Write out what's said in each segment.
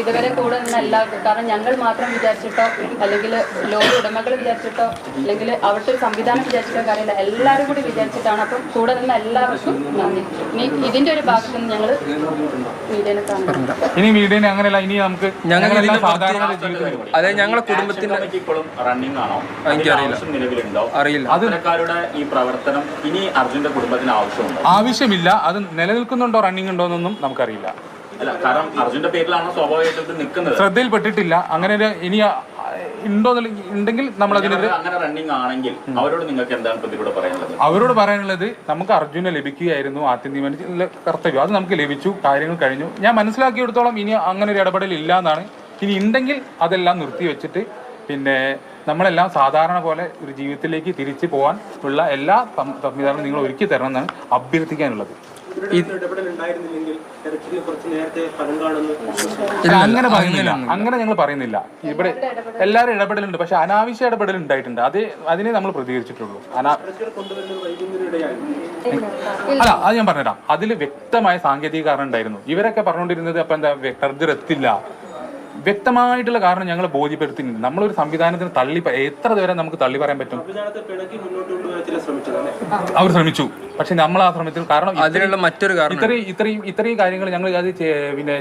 ഇതുവരെ കൂടെ നിന്ന് എല്ലാവർക്കും, കാരണം ഞങ്ങൾ മാത്രം വിചാരിച്ചിട്ടോ അല്ലെങ്കിൽ ലോറി ഉടമകൾ വിചാരിച്ചിട്ടോ അല്ലെങ്കിൽ അവിടുത്തെ ഒരു സംവിധാനം വിചാരിച്ചിട്ടോ കാര്യമില്ല, എല്ലാവരും കൂടി വിചാരിച്ചിട്ടാണ്. അപ്പം കൂടെ നിന്ന് എല്ലാവർക്കും നന്ദി. ഇനി ഇതിന്റെ ഒരു ഭാഗത്ത് നിന്ന് ഞങ്ങൾ മീഡിയനെ കാണുന്നു. ഇനി മീഡിയനെ അങ്ങനെയല്ല, ഇനി നമുക്ക് അതെ ഞങ്ങളെ കുടുംബത്തിന്റെ അറിയില്ല അതിനക്കാരുടെ ഈ പ്രവർത്തനം ഇനി അർജുന്റെ കുടുംബത്തിന് ആവശ്യമുണ്ടോ? ആവശ്യമില്ല. അത് നിലനിൽക്കുന്നുണ്ടോ റണ്ണിങ് ഉണ്ടോ എന്നൊന്നും നമുക്കറിയില്ല. അല്ല, കാരണം അർജുന്റെ പേരിലാണ് സ്വാഭാവികമായിട്ട് നിൽക്കുന്നത്. ശ്രദ്ധയിൽപ്പെട്ടിട്ടില്ല. അങ്ങനെ ഇനി ഉണ്ടോ ഉണ്ടെങ്കിൽ നമ്മൾ അതിനെതിരെ അങ്ങനെ റണ്ണിങ് ആണെങ്കിൽ അവരോട് നിങ്ങൾക്ക് എന്താണ് പ്രതികൂടെ പറയാനുള്ളത്? അവരോട് പറയാനുള്ളത് നമുക്ക് അർജുനെ ലഭിക്കുകയായിരുന്നു ആത്യന്തികമായ കർത്തവ്യം. അത് നമുക്ക് ലഭിച്ചു, കാര്യങ്ങൾ കഴിഞ്ഞു. ഞാൻ മനസ്സിലാക്കിയെടുത്തോളം ഇനി അങ്ങനെ ഒരു ഇടപെടൽ ഇല്ല എന്നാണ്. ഇനി ഉണ്ടെങ്കിൽ അതെല്ലാം നിർത്തിവെച്ചിട്ട് പിന്നെ നമ്മളെല്ലാം സാധാരണ പോലെ ഒരു ജീവിതത്തിലേക്ക് തിരിച്ചു പോകാൻ ഉള്ള എല്ലാ സംവിധാനവും നിങ്ങൾ ഒരുക്കി തരണം എന്നാണ് അഭ്യർത്ഥിക്കാനുള്ളത്. അങ്ങനെ പറയുന്നില്ല, അങ്ങനെ ഞങ്ങൾ പറയുന്നില്ല. ഇവിടെ എല്ലാവരും ഇടപെടലുണ്ട്, പക്ഷെ അനാവശ്യ ഇടപെടൽ ഉണ്ടായിട്ടുണ്ട്. അതിനെ നമ്മൾ പ്രതികരിച്ചിട്ടുള്ളൂ. അല്ല, അത് ഞാൻ പറഞ്ഞുതരാം. അതിൽ വ്യക്തമായ സാങ്കേതിക കാരണം ഉണ്ടായിരുന്നു. ഇവരൊക്കെ പറഞ്ഞുകൊണ്ടിരുന്നത് അപ്പൊ എന്താ ട്രെഡ്ജർ എത്തില്ല, വ്യക്തമായിട്ടുള്ള കാരണം ഞങ്ങൾ ബോധ്യപ്പെടുത്തുന്നുണ്ട്. നമ്മളൊരു സംവിധാനത്തിന് എത്ര ദൂരം നമുക്ക് തള്ളി പറയാൻ പറ്റും? അവർ ശ്രമിച്ചു, പക്ഷെ നമ്മൾ ആ ശ്രമത്തിൽ കാരണം അതിനുള്ള മറ്റൊരു കാരണം ഇത്രയും കാര്യങ്ങൾ ഞങ്ങൾ അത് പിന്നെ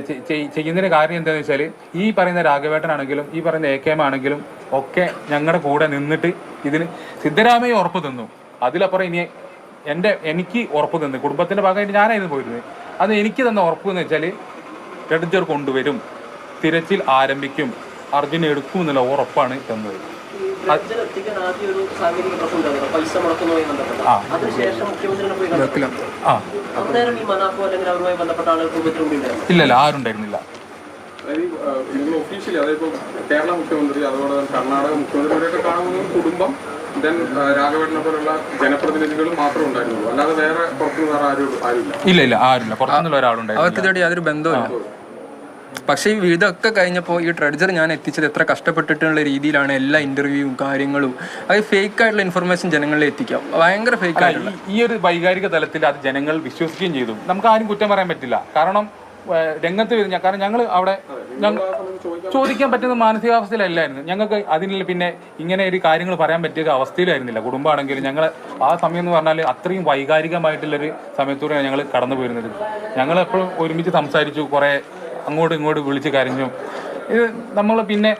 ചെയ്യുന്നതിന് കാര്യം എന്താണെന്ന് വെച്ചാൽ ഈ പറയുന്ന രാഘവേട്ടനാണെങ്കിലും ഈ പറയുന്ന AK ആണെങ്കിലും ഒക്കെ ഞങ്ങളുടെ കൂടെ നിന്നിട്ട് ഇതിന് സിദ്ധരാമയ്യ ഉറപ്പ് തന്നു. അതിലപ്പുറം ഇനി എനിക്ക് ഉറപ്പ് തന്നു. കുടുംബത്തിന്റെ ഭാഗമായിട്ട് ഞാനായിരുന്നു പോയിരുന്നത്. അത് എനിക്ക് തന്ന ഉറപ്പ് എന്ന് വെച്ചാൽ ട്രെഡ്ജർ കൊണ്ടുവരും, തിരച്ചിൽ ആരംഭിക്കും, അർജുൻ എടുക്കും എന്നുള്ള ഉറപ്പാണ് തന്നത്. ഇല്ലല്ല, ആരുണ്ടായിരുന്നില്ല. ഒഫീഷ്യലി അതായത് കേരള മുഖ്യമന്ത്രി അതുപോലെ തന്നെ കർണാടക മുഖ്യമന്ത്രിവരെയൊക്കെ കാണുന്നത് കുടുംബം രാഘവേട്ടനെ പോലുള്ള ജനപ്രതിനിധികളും മാത്രമേ ഉണ്ടായിരുന്നുള്ളൂ. അല്ലാതെ വേറെ പുറത്തുനിന്ന് വേറെ ആരുമില്ല. ഇല്ല, ആരുമില്ല. പുറത്തുനിന്നുള്ള ഒരാളുണ്ടായിരുന്നു. അവർക്ക് ഇതോടെ യാതൊരു ബന്ധവുമില്ല. പക്ഷേ ഈ ഇതൊക്കെ കഴിഞ്ഞപ്പോൾ ഈ ട്രെഡ്ജർ ഞാൻ എത്തിച്ചത് എത്ര കഷ്ടപ്പെട്ടിട്ടുള്ള രീതിയിലാണ് എല്ലാ ഇന്റർവ്യൂവും കാര്യങ്ങളും. അത് ഫേക്ക് ആയിട്ടുള്ള ഇൻഫർമേഷൻ ജനങ്ങളിൽ എത്തിക്കാം, ഭയങ്കര ഫേക്ക് ആയിട്ടുള്ള. ഈ ഒരു വൈകാരിക തലത്തിൽ അത് ജനങ്ങൾ വിശ്വസിക്കുകയും ചെയ്തു. നമുക്ക് ആരും കുറ്റം പറയാൻ പറ്റില്ല. കാരണം രംഗത്ത് വരുന്ന കാരണം ഞങ്ങൾ അവിടെ ചോദിക്കാൻ പറ്റുന്ന മാനസികാവസ്ഥയിലല്ലായിരുന്നു. ഞങ്ങൾക്ക് അതിനുള്ള പിന്നെ ഇങ്ങനെ ഒരു കാര്യങ്ങൾ പറയാൻ പറ്റിയ അവസ്ഥയിലായിരുന്നില്ല. കുടുംബമാണെങ്കിലും ഞങ്ങൾ ആ സമയം എന്ന് പറഞ്ഞാൽ അത്രയും വൈകാരികമായിട്ടുള്ളൊരു സമയത്തൂടെയാണ് ഞങ്ങൾ കടന്നു പോയിരുന്നത്. ഞങ്ങൾ എപ്പോഴും ഒരുമിച്ച് സംസാരിച്ചു, കുറേ അങ്ങോട്ടും ഇങ്ങോട്ടും വിളിച്ച് കരഞ്ഞു. ഇത് നമ്മൾ പിന്നെ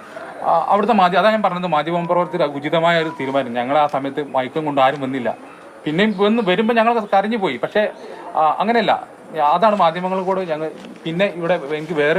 അവിടുത്തെ അതാണ് ഞാൻ പറഞ്ഞത്, മാധ്യമപ്രവർത്തകർ ഉചിതമായ ഒരു തീരുമാനം. ഞങ്ങൾ ആ സമയത്ത് മയക്കം കൊണ്ട് ആരും വന്നില്ല. പിന്നെയും വരുമ്പോൾ ഞങ്ങൾ കരഞ്ഞു പോയി. പക്ഷേ അങ്ങനെയല്ല, അതാണ് മാധ്യമങ്ങൾ കൂടെ ഞങ്ങൾ പിന്നെ ഇവിടെ എനിക്ക് വേറെ